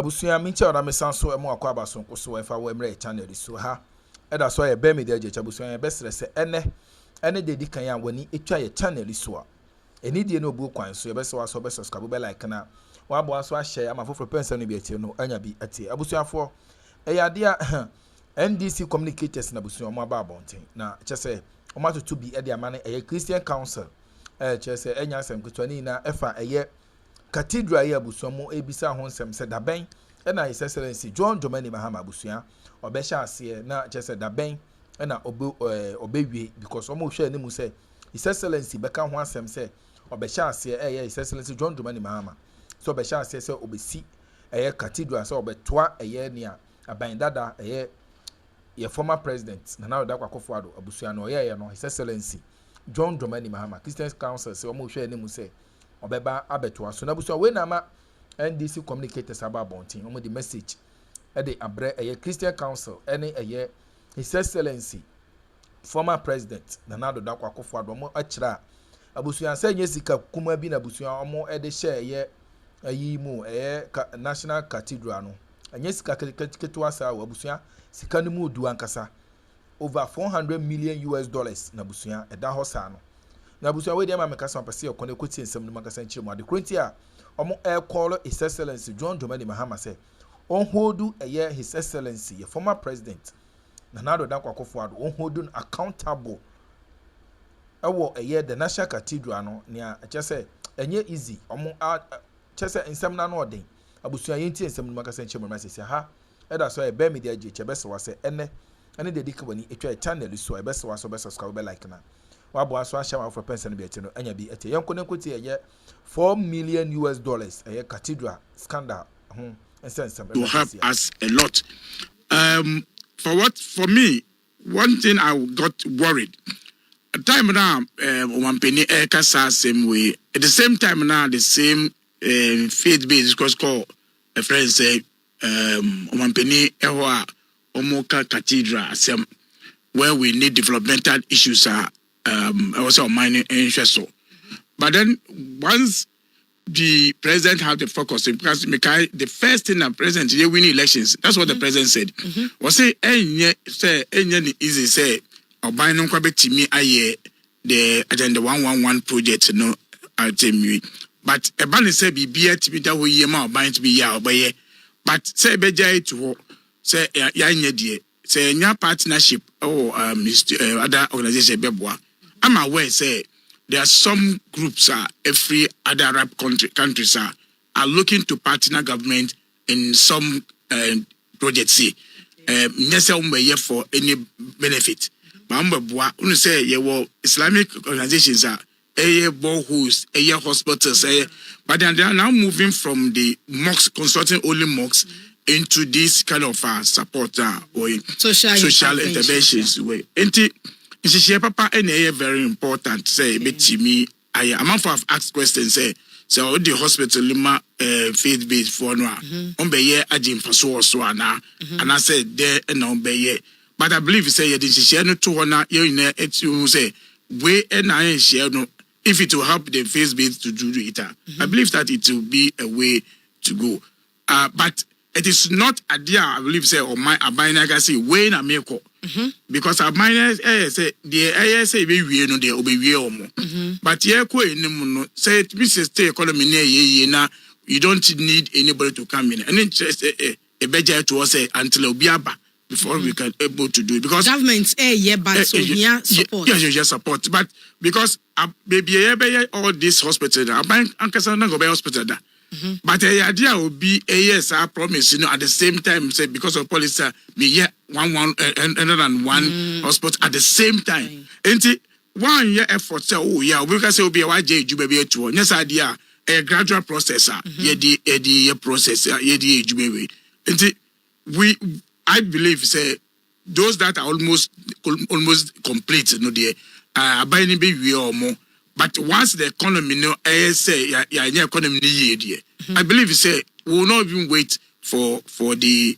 abusuya minche ora mesanso emu akwa abaso nkoso efa wo emre channel so ha eda so ye be me de je abusuya ye besre se ene de di kan ya wani etwa ye channel so a eni die no obu kwan so ye bese wa so be subscribe be like na wa bo aso a share ama foforo pensa no bi atie no anya bi atie abusuafo ade a NDC communicators na abusuya mo aba abonten na chese o matoto bi ade amane Christian Council chese enya asem kwetwani na efa Cathedral ya abusuya mo ebisa ho nsem se daben na His Excellency John Dramani Mahama abusuya obesha ase na chese daben na obewie because omo hwe ani mu se His Excellency beka ho asem se obesha ase His Excellency John Dramani Mahama so obesha ase se obesi Cathedral so obetoa nia aban dada ye former president Nana Addo Akufo-Addo abusuya no no His Excellency John Dramani Mahama Christian Council se omo hwe ani mu se obeba abetoa so na abusuya we na ma NDC communicators about bonting omo the message the abre Christian Council any His Excellency former president Nana Addo Akufo-Addo omo achira abusuya say nyesika kuma bi na abusuya omo de share mu National Cathedral no anyesika ketwa sa abusuya sika no mu du ankasa over $400 million na abusuya da hosa no na abusuya we dey ma mekasa pese ekone kwoti ensem no makasa nchire mu ade kronti a omo call His Excellency John Dramani Mahama say on hold His Excellency former president Nana Addo Akufo-Addo on hold accountable the National Cathedral no nia chese enye easy omo chese ensem na no odin abusuya yenti ensem no makasa nchire mu masese ha eda so be media je chebese wase ene de dikabani etwa channel so ebese waso be subscribe be like na wabo aso ahya for person be eti no anya bi eti yenko nenkoti $4 million Cathedral Scandal to help us a lot. For me, one thing I got worried. A time now, one penny kasa same way. At the same time now, the same faith-based because called a friend say, one penny Omoka Cathedral, where we need developmental issues are also mining interest. But then once the president have the focus, because the first thing the president they win elections, that's what the president said. Was say easy say or buy no kwabeti me aye the agenda 111 project no atemi. But a ban say be to be that way yema buying to be ya obaye. But say beja to say ya nye say nya partnership or other organization beboa. I'm aware say there are some groups every other Arab countries are looking to partner government in some projects. Yes, for any benefit. But say Islamic organizations boreholes, hospitals, but then they are now moving from the mosques, consulting only mosques, into this kind of support or social interventions. She papa very important say betimi I am for ask questions say so the hospital lima faith based for no on be ye agim for so ana and I said there and be ye but I believe say you didn't share no to na you know say we and I share no if it will help the faith based to do it I believe that it will be a way to go but it is not a dear I believe say or my abina say way na make because our miners say the say we no they obey but yeah say Mrs. Stay economy na you don't need anybody to come in and interest a budget to us say until obiaba before we can able to do it because government but so here support yes support but because baby all this hospital I bank ankasa na go be hospital da. But the idea will be a yes, I promise, at the same time, say because of policy, be one hospital at the same time. And 1 year effort, say, oh, yeah, we can say, will be a YJ, you may be yes, idea, a gradual process, the process, and I believe, say, those that are almost complete, no, dear, buying be or more. But once the economy say economy I believe say we will not even wait for the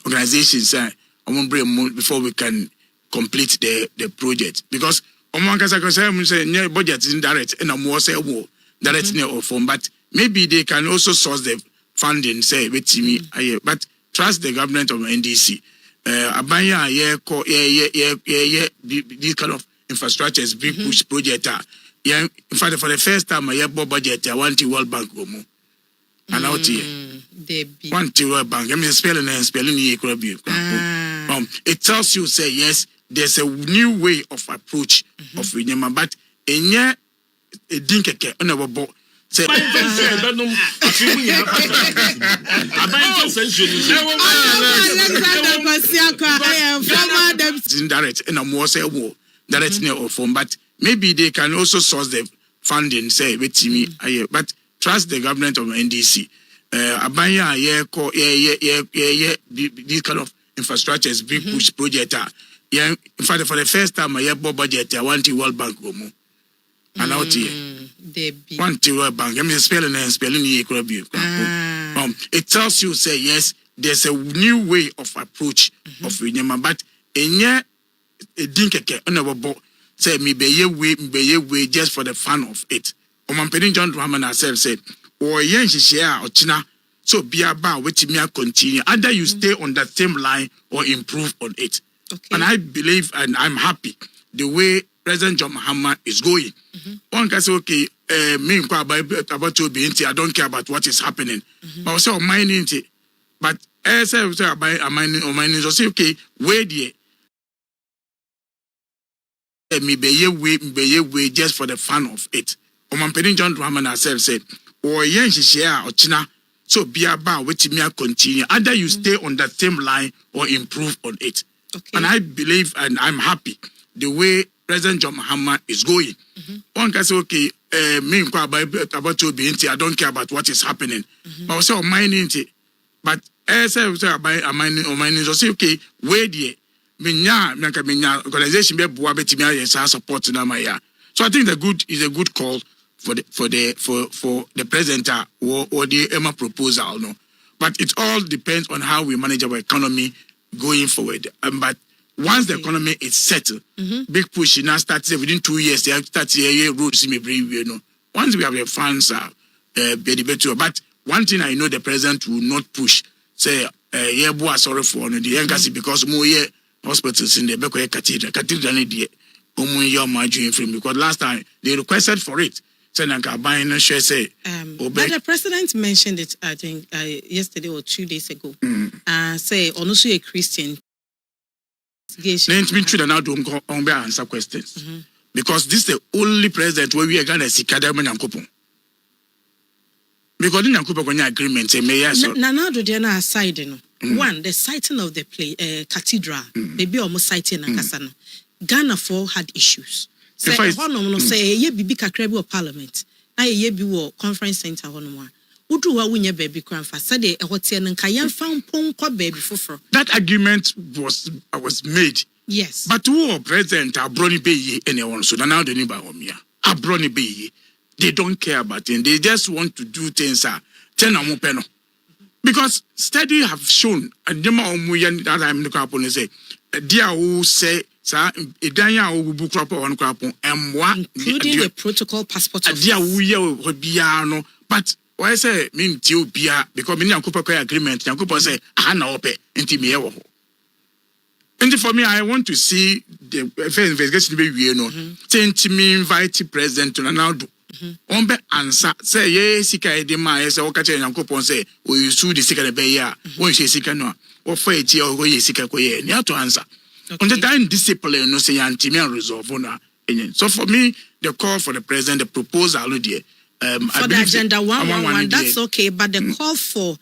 organizations before we can complete the project because say budget is indirect and more say direct or form but maybe they can also source funding say with me but trust the government of NDC abanya this kind of infrastructures big push project in fact for the first time I budget I want the World Bank go more and out here one to World Bank I mean spelling it tells you say yes there's a new way of approach of Vinyama but enye edinkeke onabo say direct and I'm more say direct or form but maybe they can also source the funding say with me but trust the government of NDC abanya this kind of infrastructures big push project in fact for the first time I budget I want the World Bank go more and out here one to World Bank I mean spelling it tells you say yes there's a new way of approach of Vinyama but enye edinkeke onabo say me be way just for the fun of it Omampeni John Rahman herself said or yen share or china so be about which me continue either you stay on that same line or improve on it. And I believe and I'm happy the way President John Mahama is going. One can say, okay, me about you being I don't care about what is happening. But I say, mining it. But as I say about mining, so say, okay, where the me be way just for the fun of it. Omampeni John Rahman herself said, or yen share or china so be about which me continue either you stay on that same line or improve on it. And I believe and I'm happy the way President John Mahama is going. One can say, okay, me about you being I don't care about what is happening. But I say, mining it. But as I say about mining, so say, okay, where the organization be support na my. So I think is a good call for the president or the Emma proposal, no. But it all depends on how we manage our economy going forward. But once the economy is settled, big push now starts within 2 years. They start roads me brave, you know. Once we have the funds, better. But one thing I know, the president will not push. Say, sorry for the embassy because more hospitals in the Bekoe Cathedral. Because last time they requested for it. But the president mentioned it, I think, yesterday or 2 days ago. Say, also a Christian. Let me try now to answer questions. Because this is the only president where we are going to see Kadam and Coupon. Because in Yankupa agreement, say, may I so. Nana do Diana aside, one, the sighting of the cathedral, maybe almost sighting Nakasana. Ghana 4 had issues. Say, say, ye be Kakrebi or Parliament. I ye be war conference center one. Udu wa winye baby cranfa. Said a hotel and Kayan found Pong baby for. That agreement was made. Yes. But who president are Brony Bay anyone so now the neighbor Omia. A Brony Bay. They don't care about it. They just want to do things because study have shown and them that I'm looking upon say dear who say Idanya will book up on crapon and one including the protocol passport. Dear we be no, but why say mean to be because many Yankupa agreement, Yankupa say Hana ope into me. And for me, I want to see the first investigation be we know. Change me invite President to Ronaldo. Ombe answer say yes, sika edema say okache Yankupa say we sue the sika be ya. When she sika no, or for it or go sika ko ye. You have to answer. On the time discipline no say anti-me resolve na. So for me, the call for the president, the proposal for the agenda 111, that's okay. But the call for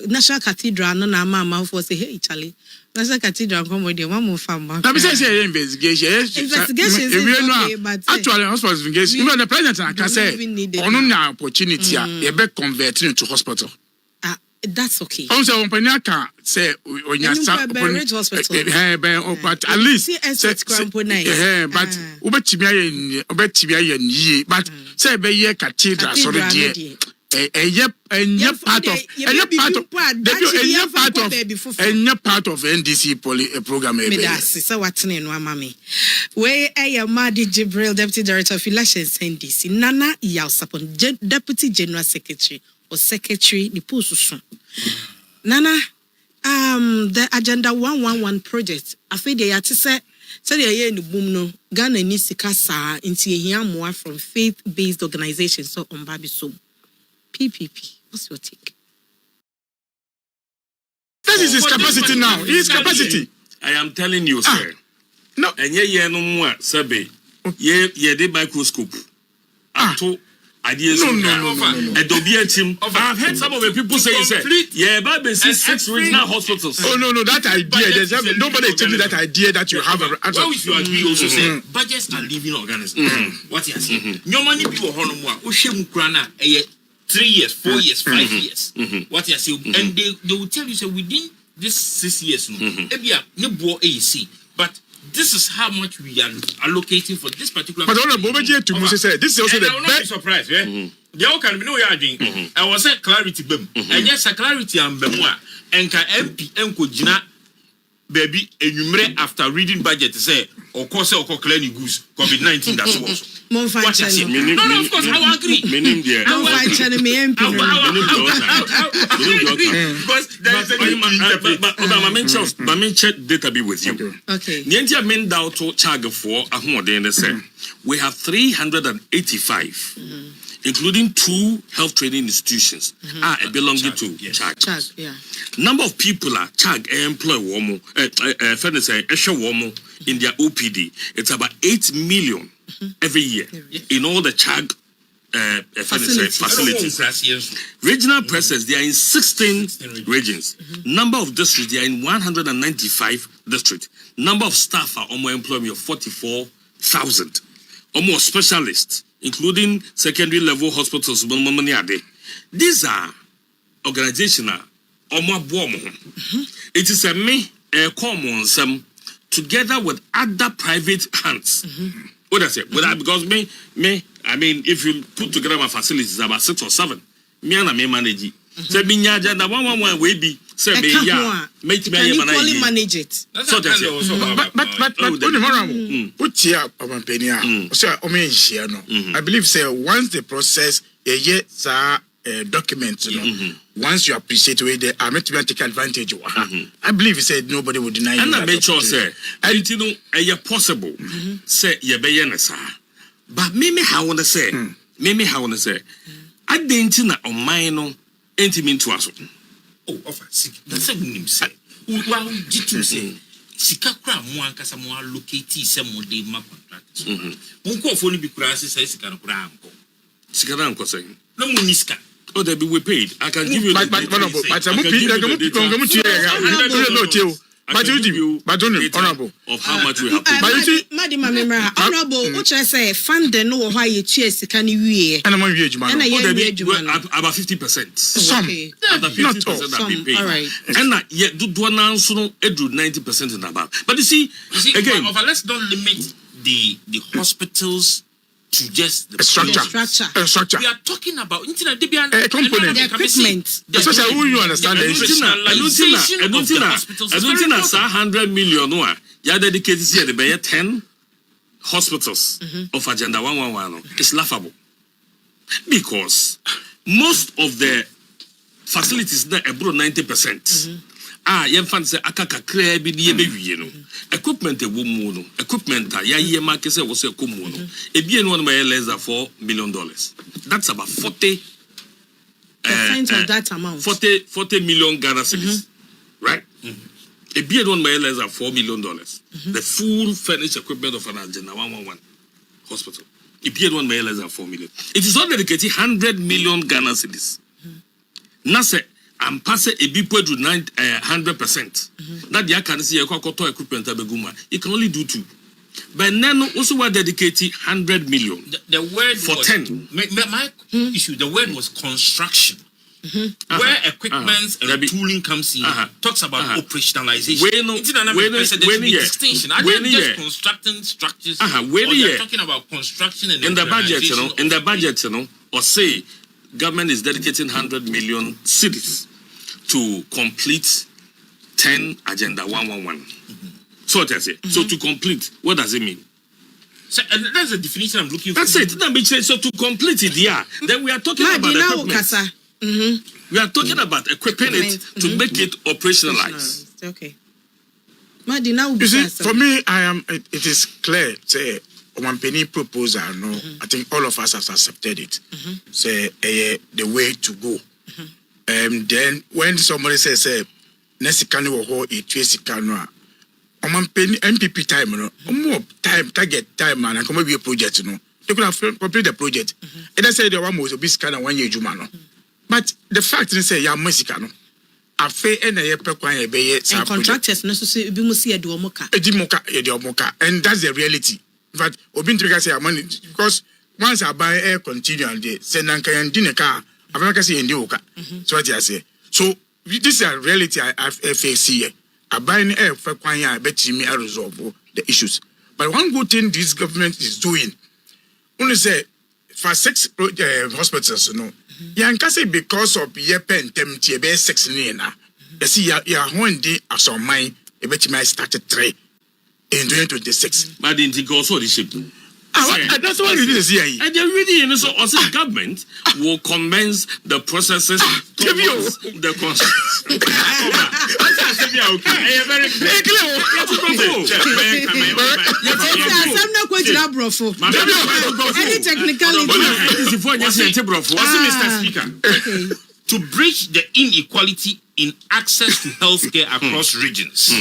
National Cathedral, no na mama for say hey Charlie, National Cathedral come with the one more farm. Let me say investigation. Investigation is okay, but actually hospital investigation. Even the president can say on an opportunity, you be converted into hospital. That's okay. Also, company can say when you start hospital. But at least but but say be ye cathedral sorry dear. Part of NDC program. So what's name mama where Madi Jibril, Deputy Director of Elections NDC, Nana Yausapon, Deputy General Secretary or secretary the post so. Nana, the Agenda 111 project. I feel they are to say they are in the boom no. Ghana needs to cast into a more from faith-based organizations so on Baby so. PPP. What's your take? That is his capacity now. His capacity. I am telling you, sir. No. And ye no more, Sabe. Ye the microscope. To ideas. No. I've heard some of the people say, yeah, Bible says 6 regional hospitals. Oh, no, that idea. Nobody tells you that idea that you have. Well, if you agree, also say budgets are living organisms. What you saying? Your money be honomwa. Oshemu krana 3 years, 4 years, 5 years. What you saying? And they will tell you say within this 6 years, ebia ne bo AC, but this is how much we are allocating for this particular. But on the to say this is also the best surprise. They all can be no yarding. I was say clarity bem. And yes, clarity and bemwa. And ka MP enko jina baby enumere after reading budget say or course or clear goose COVID-19 that's what. No, of course I agree. Meaning there. Because there is a but I check data be with you. Okay. The entire men down to charge for a hundred say we have 385, including 2 health training institutions belonging to CHAG. Yeah. Number of people are CHAG employ woman, in their OPD. It's about 8 million every year in all the CHAG facilities. Regional presence, they are in 16 regions. Number of districts, they are in 195 districts. Number of staff are almost employment of 44,000. Almost specialists, including secondary level hospitals. These are organizations. It is a common together with other private hands. What I say? Because I mean, if you put together my facilities, about 6 or 7, me and me manage. So me nyanja na 111 we be say me ya make me equally manage it. So that's it. But only more. Put here our penny. So I believe say once the process documents, once you appreciate where they are meant to take advantage of, I believe he said nobody would deny. And I make sure say, and you know, possible say ye be yenesa. But me how wanna say, I didn't know on mine intimate to us. Oh, offer sick. That's a name say. Well, jitu say. Sika kra mo ankasa mo allocate some de ma contract. Monko phone bi kura say sika no kura anko. Sika na anko say. No mo niska. Oh, they be we paid. I can give you but honorable of how much we have paid. But you see, honorable, which I say, fund the no why you choose the can you and I'm on you, man. About 50%. Some, about 50% have been paid. All right. And yet, do one answer, it do 90% and above. But you see again, let's not limit the hospitals to just the structure. We are talking about component, the equipment. Especially who you understand the I don't think 100 million. You are dedicated to the 10 hospitals of Agenda 111. It's laughable because most of the facilities that are abroad 90%. Say akaka kra bi die bewie no equipment e wo mu no equipment ya ye market say was ekomu no e bi enu no less than $4 million. That's about 40 of that amount. 40 million Ghana cedis, right? E bi enu no less than $4 million. The full furnished equipment of an Agenda 111 hospital. E bi enu no less than 4 million. It is not dedicated 100 million Ghana cedis. Na say I'm passing a big point to 100%. That you can see a cocoa equipment you can only do 2. But then also were dedicated 100 million. The word for was, 10. My issue, the word was construction. Where equipment and tooling comes in, talks about operationalization. Distinction. I didn't just constructing structures. They're talking about construction and in the budget, or say government is dedicating 100 million cedis to complete 10 Agenda 111. So what I say. So to complete, what does it mean? So that's the definition I'm looking for. That's it. So to complete it, then we are talking about equipment. We are talking about equipping it to make it operationalized. Okay. Madi, now you see, for me, it is clear. Say, one penny proposal. No, I think all of us have accepted it. Say, the way to go. Then when somebody says, "Say, next can you hold a tracy canoa," one penny MPP time, no more time, target time, man, and come be a project. No, they could have complete the project. And I said, "The one was a bit kind of 1 year, Jumano." But the fact is, say, "Ya Mexicano." And contractors necessarily be must see a duomoka. And that's the reality. In fact, Obintrika say money because once I buy air continual day, send an can dinner car, I'm not say in the so what I say. So this is a reality I face here. I buy an air for I bet me I resolve the issues. But one good thing this government is doing, only say for 6 hospitals, you know. Yankase because of your pen tempty be 6 nina. You see, ya one day as on mine, a bet you started 3 in 2026. But didn't think also the ship. That's what it is here. And they're really, you know, so also the government will commence the processes towards the constitution. To bridge the inequality in access to healthcare across regions,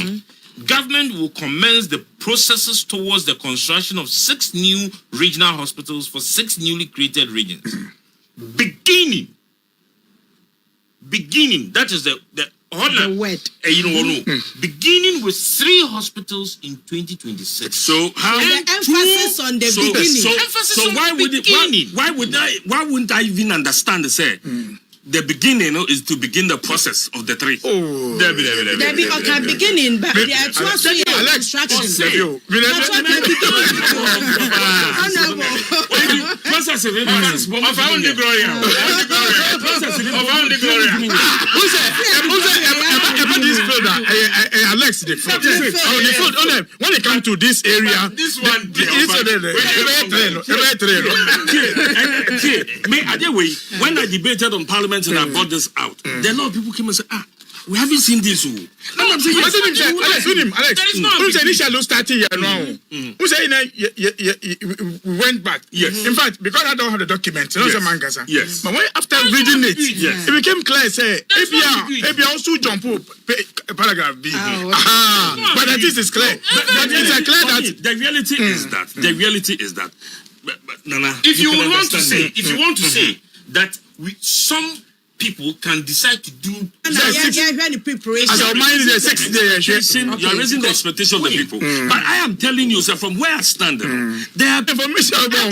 government will commence the processes towards the construction of 6 new regional hospitals for 6 newly created regions. Beginning, that is the word. Beginning with 3 hospitals in 2026. So how the emphasis on the beginning. So why wouldn't I even understand say the beginning is to begin the process of the 3. There be beginning, but there are 2 instructions. Alex, when it comes to this area, this one, when I debated on Parliament and I brought this out, then a lot of people came and said, we haven't seen this. And I'm saying, Alex, initially starting here now. Who say we went back? Yes. In fact, because I don't have the documents, yes. But when after reading it, it became clear. Say, if you also jump up paragraph B. But that is clear. But it's clear that the reality is that But Nana, if you want to say that some people can decide to do preparation. As our mind is 6 days. You are raising the expectation of the people. But I am telling you, sir, from where I stand, there are information about